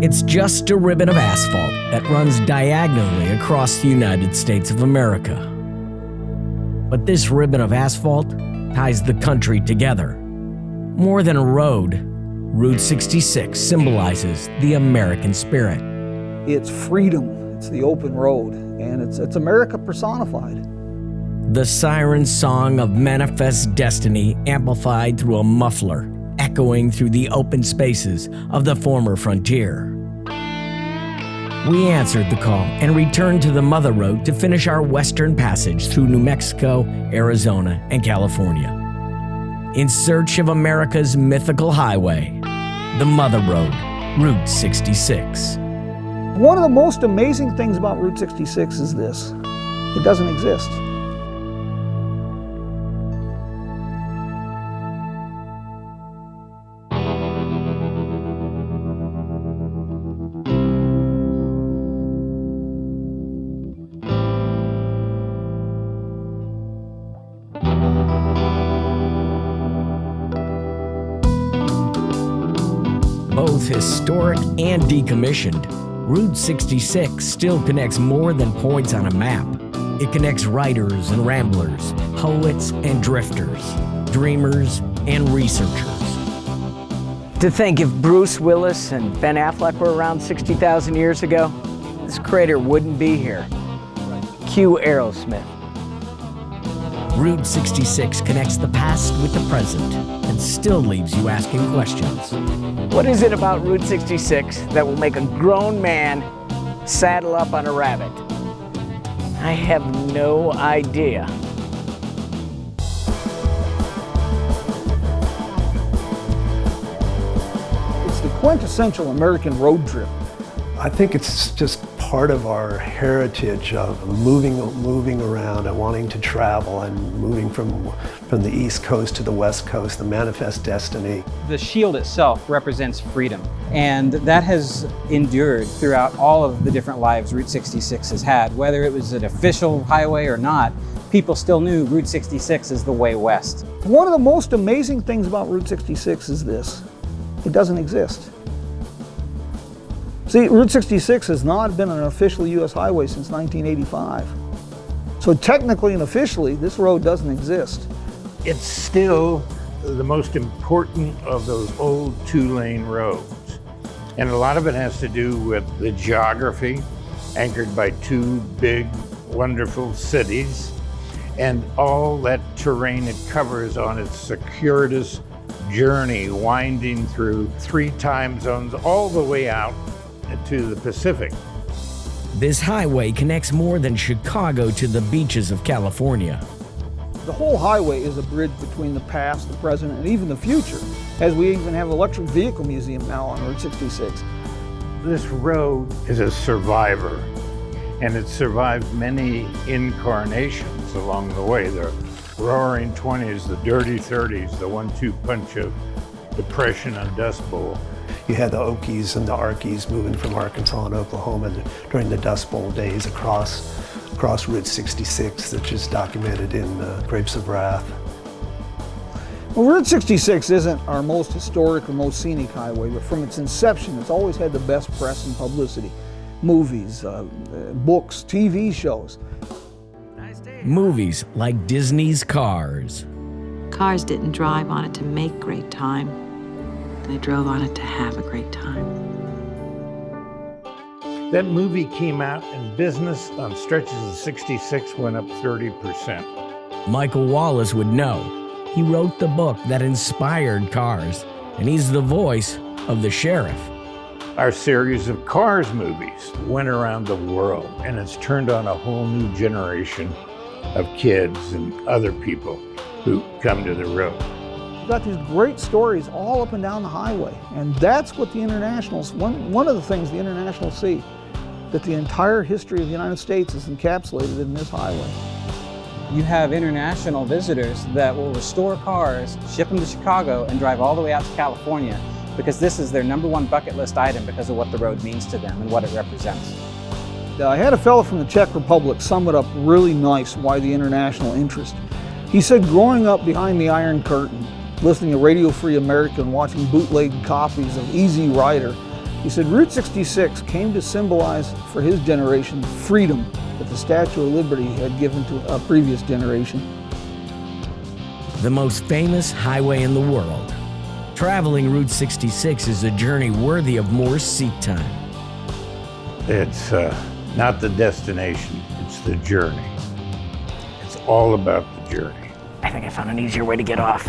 It's just a ribbon of asphalt that runs diagonally across the United States of America. But this ribbon of asphalt ties the country together. More than a road, Route 66 symbolizes the American spirit. It's freedom, it's the open road, and it's America personified. The siren song of manifest destiny amplified through a muffler, echoing through the open spaces of the former frontier. We answered the call and returned to the Mother Road to finish our western passage through New Mexico, Arizona, and California. In search of America's mythical highway, the Mother Road, Route 66. One of the most amazing things about Route 66 is this: it doesn't exist. Both historic and decommissioned, Route 66 still connects more than points on a map. It connects writers and ramblers, poets and drifters, dreamers and researchers. To think if Bruce Willis and Ben Affleck were around 60,000 years ago, this crater wouldn't be here. Cue Aerosmith. Route 66 connects the past with the present and still leaves you asking questions. What is it about Route 66 that will make a grown man saddle up on a rabbit? I have no idea. It's the quintessential American road trip. I think it's just part of our heritage of moving around and wanting to travel and moving from the East Coast to the West Coast, the manifest destiny. The shield itself represents freedom, and that has endured throughout all of the different lives Route 66 has had. Whether it was an official highway or not, people still knew Route 66 is the way west. One of the most amazing things about Route 66 is this: it doesn't exist. See, Route 66 has not been an official U.S. highway since 1985. So technically and officially, this road doesn't exist. It's still the most important of those old two-lane roads. And a lot of it has to do with the geography, anchored by two big, wonderful cities, and all that terrain it covers on its circuitous journey, winding through 3 time zones all the way out to the Pacific. This highway connects more than Chicago to the beaches of California. The whole highway is a bridge between the past, the present, and even the future, as we even have an electric vehicle museum now on Route 66. This road is a survivor, and it survived many incarnations along the way. The roaring 20s, the dirty 30s, the 1-2 punch of Depression and Dust Bowl. You had the Okies and the Arkies moving from Arkansas and Oklahoma during the Dust Bowl days across Route 66, that's just documented in Grapes of Wrath. Well, Route 66 isn't our most historic or most scenic highway, but from its inception, it's always had the best press and publicity. Movies, books, TV shows. Movies like Disney's Cars. Cars didn't drive on it to make great time. They drove on it to have a great time. That movie came out, and business on stretches of 66 went up 30%. Michael Wallace would know. He wrote the book that inspired Cars, and he's the voice of the sheriff. Our series of Cars movies went around the world, and it's turned on a whole new generation of kids and other people who come to the road. You've got these great stories all up and down the highway, and that's what the internationals, one of the things the internationals see, that the entire history of the United States is encapsulated in this highway. You have international visitors that will restore cars, ship them to Chicago, and drive all the way out to California because this is their #1 bucket list item because of what the road means to them and what it represents. I had a fellow from the Czech Republic sum it up really nice why the international interest. He said growing up behind the Iron Curtain, listening to Radio Free America and watching bootleg copies of Easy Rider, He said Route 66 came to symbolize for his generation the freedom that the Statue of Liberty had given to a previous generation. The most famous highway in the world. Traveling Route 66 is a journey worthy of more seat time. It's not the destination, it's the journey. It's all about the journey. I think I found an easier way to get off.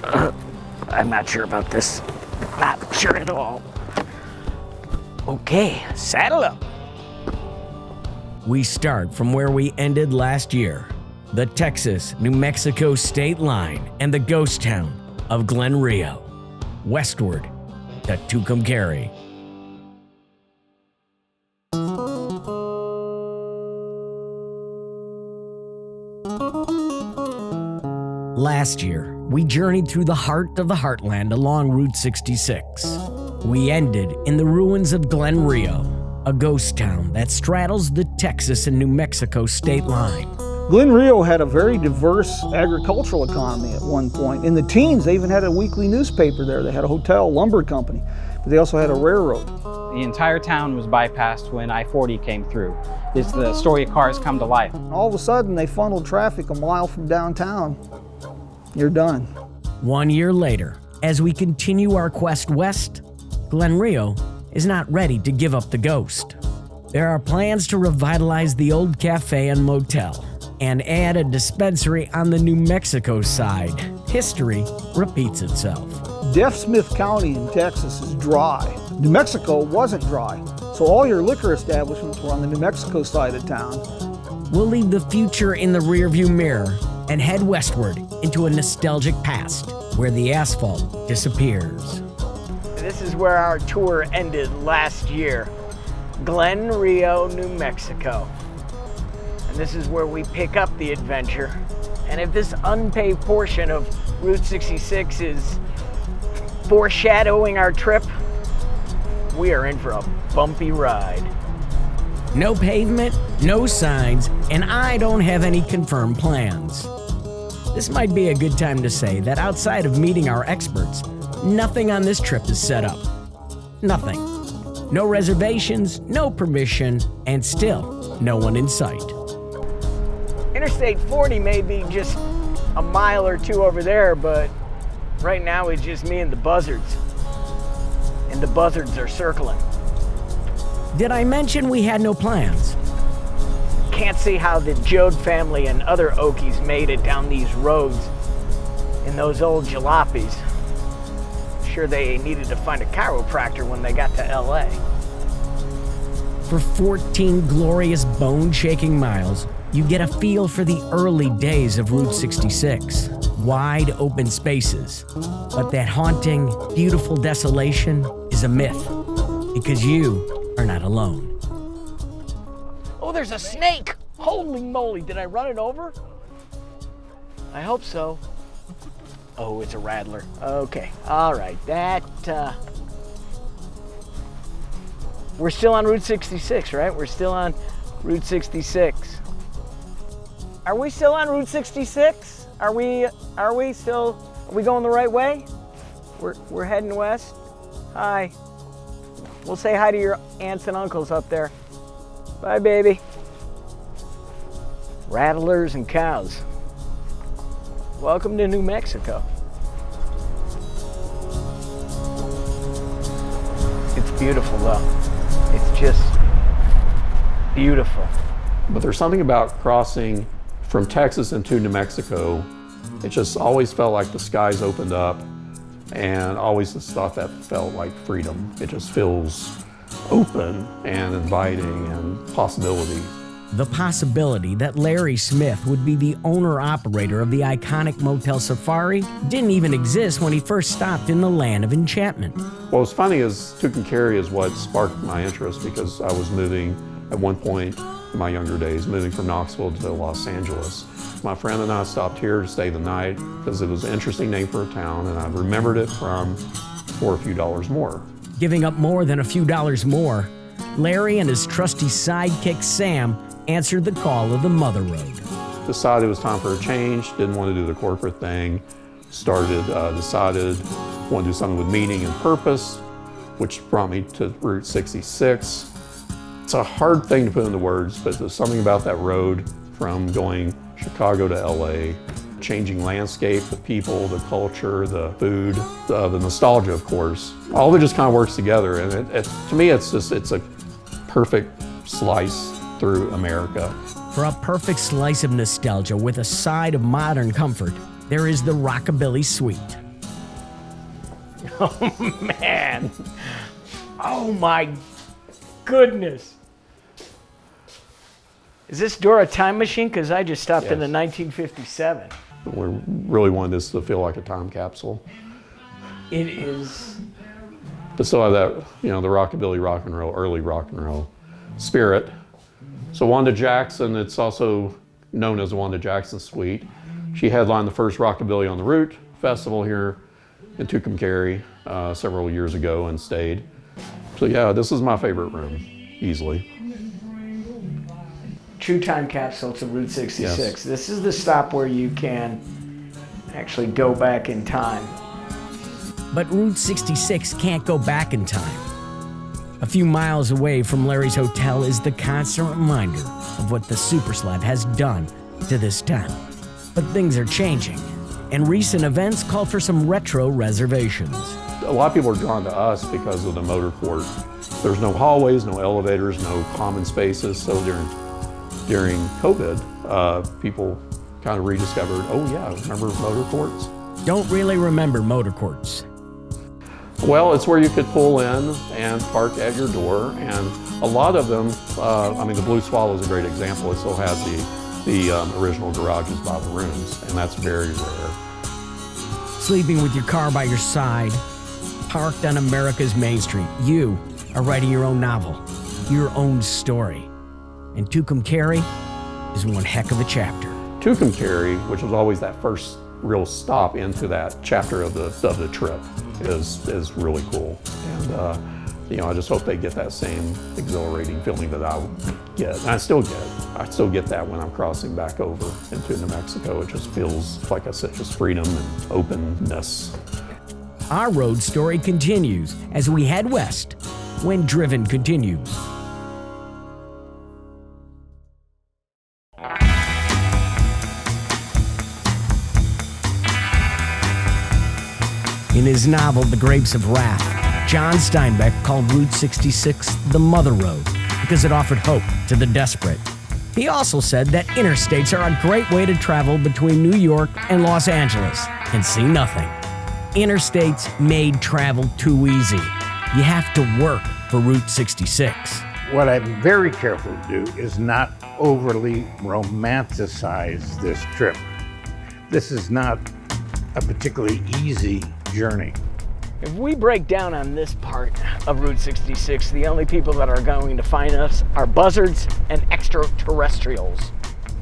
I'm not sure about this. Not sure at all. Okay, saddle up. We start from where we ended last year, the Texas-New Mexico state line and the ghost town of Glen Rio, westward to Tucumcari. Last year, we journeyed through the heart of the heartland along Route 66. We ended in the ruins of Glen Rio, a ghost town that straddles the Texas and New Mexico state line. Glen Rio had a very diverse agricultural economy at one point. In the teens, they even had a weekly newspaper there. They had a hotel, lumber company, but they also had a railroad. The entire town was bypassed when I-40 came through. It's the story of cars come to life. All of a sudden, they funneled traffic a mile from downtown. You're done. 1 year later, as we continue our quest west, Glen Rio is not ready to give up the ghost. There are plans to revitalize the old cafe and motel and add a dispensary on the New Mexico side. History repeats itself. Deaf Smith County in Texas is dry. New Mexico wasn't dry, so all your liquor establishments were on the New Mexico side of town. We'll leave the future in the rearview mirror and head westward into a nostalgic past where the asphalt disappears. This is where our tour ended last year, Glen Rio, New Mexico. And this is where we pick up the adventure. And if this unpaved portion of Route 66 is foreshadowing our trip, we are in for a bumpy ride. No pavement, no signs, and I don't have any confirmed plans. This might be a good time to say that outside of meeting our experts, nothing on this trip is set up. Nothing. No reservations, no permission, and still no one in sight. Interstate 40 may be just a mile or two over there, but right now it's just me and the buzzards. And the buzzards are circling. Did I mention we had no plans? Can't see how the Jode family and other Okies made it down these roads in those old jalopies. Sure they needed to find a chiropractor when they got to LA. For 14 glorious bone-shaking miles, you get a feel for the early days of Route 66. Wide open spaces. But that haunting, beautiful desolation is a myth, because you are not alone. Oh, there's a snake! Holy moly, did I run it over? I hope so. Oh, it's a rattler. Okay, all right, we're still on Route 66, right? We're still on Route 66. Are we still on Route 66? Are we going the right way? We're heading west. Hi. We'll say hi to your aunts and uncles up there. Bye, baby. Rattlers and cows. Welcome to New Mexico. It's beautiful, though. It's just beautiful. But there's something about crossing from Texas into New Mexico. It just always felt like the skies opened up, and always just thought that felt like freedom. It just feels open and inviting and possibility. The possibility that Larry Smith would be the owner-operator of the iconic Motel Safari didn't even exist when he first stopped in the land of enchantment. What was funny is Tucumcari is what sparked my interest, because I was moving at one point in my younger days, moving from Knoxville to Los Angeles. My friend and I stopped here to stay the night because it was an interesting name for a town, and I remembered it for a few dollars more. Giving up more than a few dollars more, Larry and his trusty sidekick Sam answered the call of the Mother Road. Decided it was time for a change, didn't want to do the corporate thing, decided want to do something with meaning and purpose, which brought me to Route 66. It's a hard thing to put into words, but there's something about that road from going Chicago to LA, changing landscape, the people, the culture, the food, the nostalgia, of course. All of it just kind of works together, and to me, it's a perfect slice through America. For a perfect slice of nostalgia with a side of modern comfort, there is the Rockabilly Suite. Oh, man. Oh, my goodness. Is this door a time machine? Because I just stopped in the 1957. We really wanted this to feel like a time capsule. It is. But still have that, the rockabilly, rock and roll, early rock and roll spirit. So Wanda Jackson, it's also known as the Wanda Jackson Suite. She headlined the first Rockabilly on the Route festival here in Tucumcari several years ago and stayed. So yeah, this is my favorite room, easily. True time capsule to Route 66. Yes. This is the stop where you can actually go back in time. But Route 66 can't go back in time. A few miles away from Larry's Hotel is the constant reminder of what the Super Slab has done to this town. But things are changing, and recent events call for some retro reservations. A lot of people are drawn to us because of the motor court. There's no hallways, no elevators, no common spaces, so during COVID, people kind of rediscovered, oh yeah, remember motor courts? Don't really remember motor courts. Well, it's where you could pull in and park at your door, and a lot of them, the Blue Swallow is a great example. It still has the original garages by the rooms, and that's very rare. Sleeping with your car by your side, parked on America's Main Street, you are writing your own novel, your own story. And Tucumcari is one heck of a chapter. Tucumcari, which was always that first real stop into that chapter of the trip, is really cool. And I just hope they get that same exhilarating feeling that I get. And I still get that when I'm crossing back over into New Mexico. It just feels like such freedom and openness. Our road story continues as we head west when Driven continues. In his novel, The Grapes of Wrath, John Steinbeck called Route 66 the Mother Road because it offered hope to the desperate. He also said that interstates are a great way to travel between New York and Los Angeles and see nothing. Interstates made travel too easy. You have to work for Route 66. What I'm very careful to do is not overly romanticize this trip. This is not a particularly easy journey. If we break down on this part of Route 66, the only people that are going to find us are buzzards and extraterrestrials.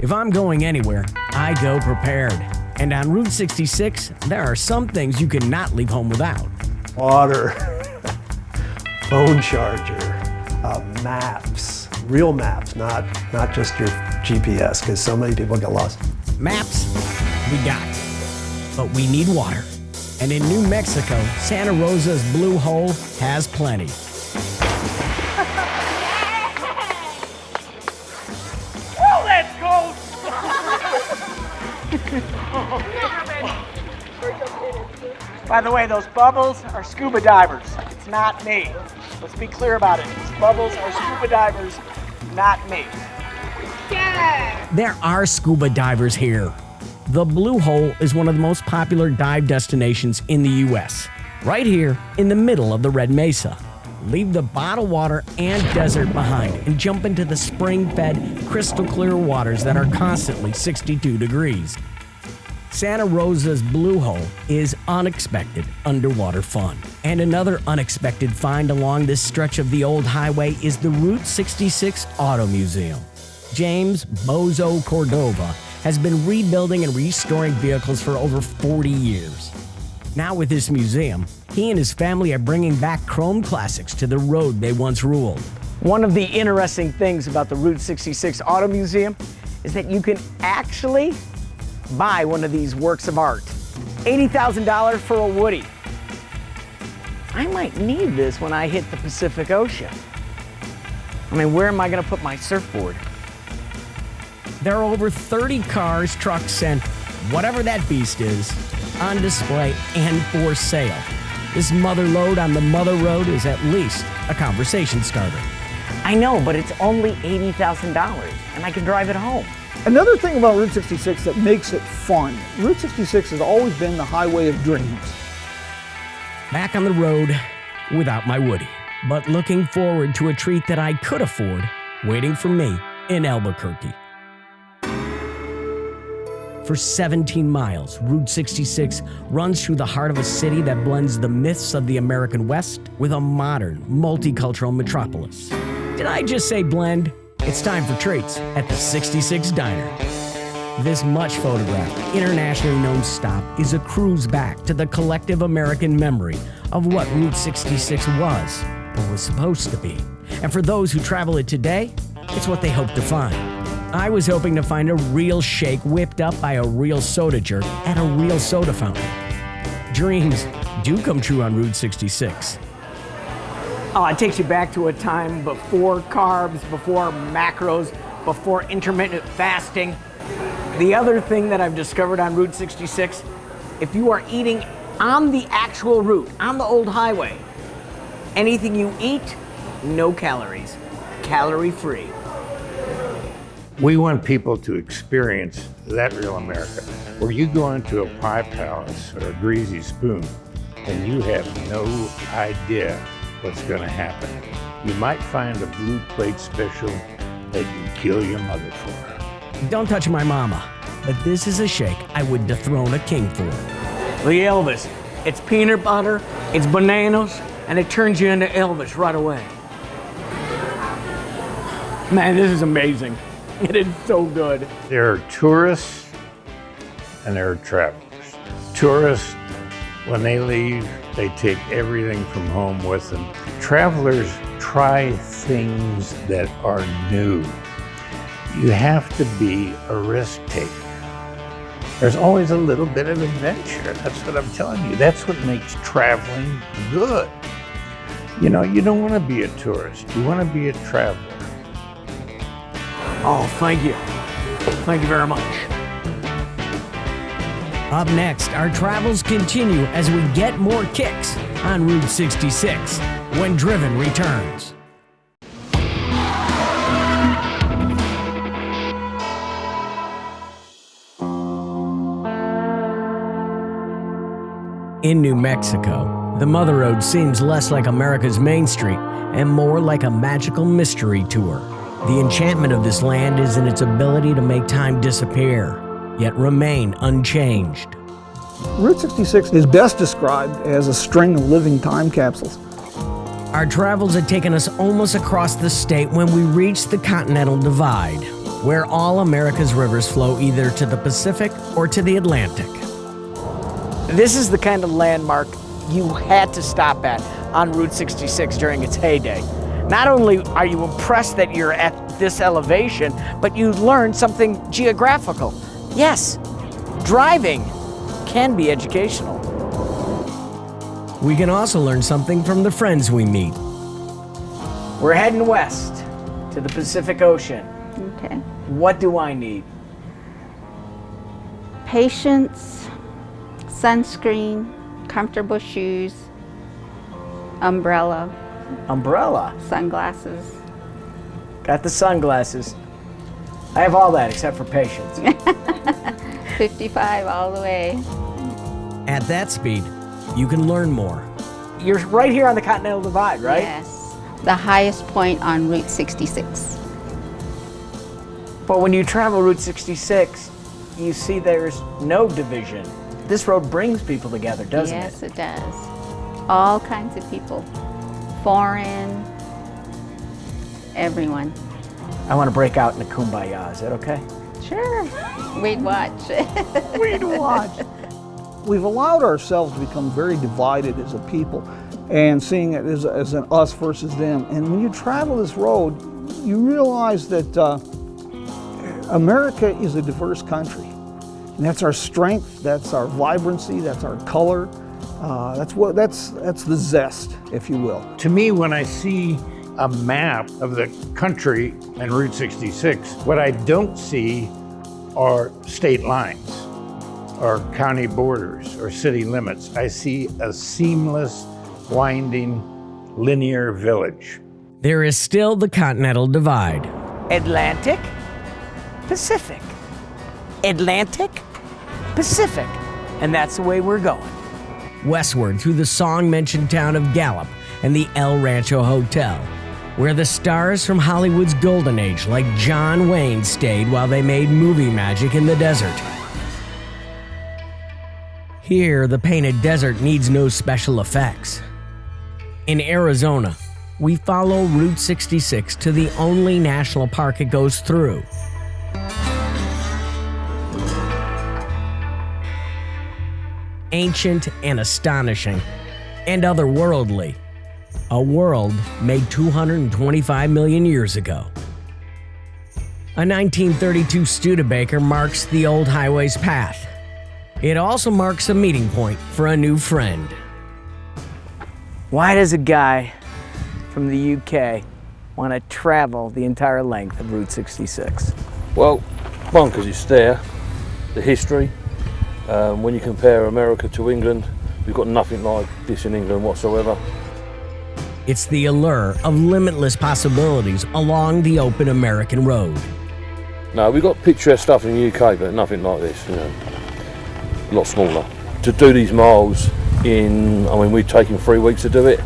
If I'm going anywhere, I go prepared. And on Route 66, there are some things you cannot leave home without. Water, phone charger, maps, real maps, not just your GPS, because so many people get lost. Maps, we got. But we need water. And in New Mexico, Santa Rosa's Blue Hole has plenty. Oh, that's cold! By the way, those bubbles are scuba divers. It's not me. Let's be clear about it. These bubbles are scuba divers, not me. Yeah. There are scuba divers here. The Blue Hole is one of the most popular dive destinations in the U.S. Right here in the middle of the Red Mesa. Leave the bottled water and desert behind and jump into the spring-fed, crystal-clear waters that are constantly 62 degrees. Santa Rosa's Blue Hole is unexpected underwater fun. And another unexpected find along this stretch of the old highway is the Route 66 Auto Museum. James Bozo Cordova has been rebuilding and restoring vehicles for over 40 years. Now with this museum, he and his family are bringing back chrome classics to the road they once ruled. One of the interesting things about the Route 66 Auto Museum is that you can actually buy one of these works of art. $80,000 for a Woody. I might need this when I hit the Pacific Ocean. I mean, where am I gonna put my surfboard? There are over 30 cars, trucks, and whatever that beast is on display and for sale. This mother lode on the Mother Road is at least a conversation starter. I know, but it's only $80,000 and I can drive it home. Another thing about Route 66 that makes it fun, Route 66 has always been the highway of dreams. Back on the road without my Woody, but looking forward to a treat that I could afford waiting for me in Albuquerque. For 17 miles, Route 66 runs through the heart of a city that blends the myths of the American West with a modern, multicultural metropolis. Did I just say blend? It's time for treats at the 66 Diner. This much photographed, internationally known stop is a cruise back to the collective American memory of what Route 66 was or was supposed to be. And for those who travel it today, it's what they hope to find. I was hoping to find a real shake whipped up by a real soda jerk at a real soda fountain. Dreams do come true on Route 66. Oh, it takes you back to a time before carbs, before macros, before intermittent fasting. The other thing that I've discovered on Route 66, if you are eating on the actual route, on the old highway, anything you eat, no calories, calorie-free. We want people to experience that real America, where you go into a pie palace or a greasy spoon and you have no idea what's going to happen. You might find a blue plate special that you kill your mother for. Don't touch my mama, but this is a shake I would dethrone a king for. The Elvis, it's peanut butter, it's bananas, and it turns you into Elvis right away. Man, this is amazing. It is so good. There are tourists and there are travelers. Tourists, when they leave, they take everything from home with them. Travelers try things that are new. You have to be a risk taker. There's always a little bit of adventure. That's what I'm telling you. That's what makes traveling good. You know, you don't want to be a tourist. You want to be a traveler. Oh, thank you. Thank you very much. Up next, our travels continue as we get more kicks on Route 66 when Driven returns. In New Mexico, the Mother Road seems less like America's Main Street and more like a magical mystery tour. The enchantment of this land is in its ability to make time disappear, yet remain unchanged. Route 66 is best described as a string of living time capsules. Our travels had taken us almost across the state when we reached the Continental Divide, where all America's rivers flow either to the Pacific or to the Atlantic. This is the kind of landmark you had to stop at on Route 66 during its heyday. Not only are you impressed that you're at this elevation, but you learn something geographical. Yes, driving can be educational. We can also learn something from the friends we meet. We're heading west to the Pacific Ocean. Okay. What do I need? Patience, sunscreen, comfortable shoes, umbrella, Umbrella. sunglasses. Got the sunglasses. I have all that except for patience. 55 all the way. At that speed, you can learn more. You're right here on the Continental Divide, right? Yes. The highest point on Route 66. But when you travel Route 66, you see there's no division. This road brings people together, doesn't Yes, it? it does. All kinds of people. Foreign, everyone. I want to break out into kumbaya. Is that okay? Sure. We'd watch. We'd watch. We've allowed ourselves to become very divided as a people and seeing it as an us versus them. And when you travel this road, you realize that America is a diverse country. And that's our strength, that's our vibrancy, that's our color. That's the zest, if you will. To me, when I see a map of the country and Route 66, what I don't see are state lines or county borders or city limits. I see a seamless, winding, linear village. There is still the Continental Divide. Atlantic, Pacific. Atlantic, Pacific. And that's the way we're going. Westward through the song-mentioned town of Gallup and the El Rancho Hotel, where the stars from Hollywood's golden age like John Wayne stayed while they made movie magic in the desert. Here, the painted desert needs no special effects. In Arizona, we follow Route 66 to the only national park it goes through. Ancient and astonishing, and otherworldly. A world made 225 million years ago. A 1932 Studebaker marks the old highway's path. It also marks a meeting point for a new friend. Why does a guy from the UK want to travel the entire length of Route 66? Well, one, because it's there, the history. When you compare America to England, we've got nothing like this in England whatsoever. It's the allure of limitless possibilities along the open American road. No, we've got picturesque stuff in the UK, but nothing like this, you know, a lot smaller. To do these miles we're taking 3 weeks to do it.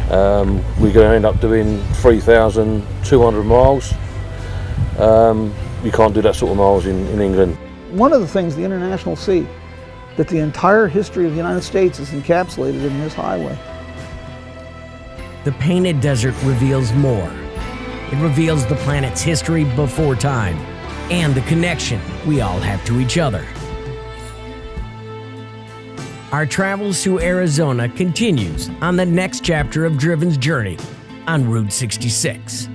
We're going to end up doing 3,200 miles. You can't do that sort of miles in England. One of the things the international see, that the entire history of the United States is encapsulated in this highway. The painted desert reveals more. It reveals the planet's history before time and the connection we all have to each other. Our travels through Arizona continues on the next chapter of Driven's journey on Route 66.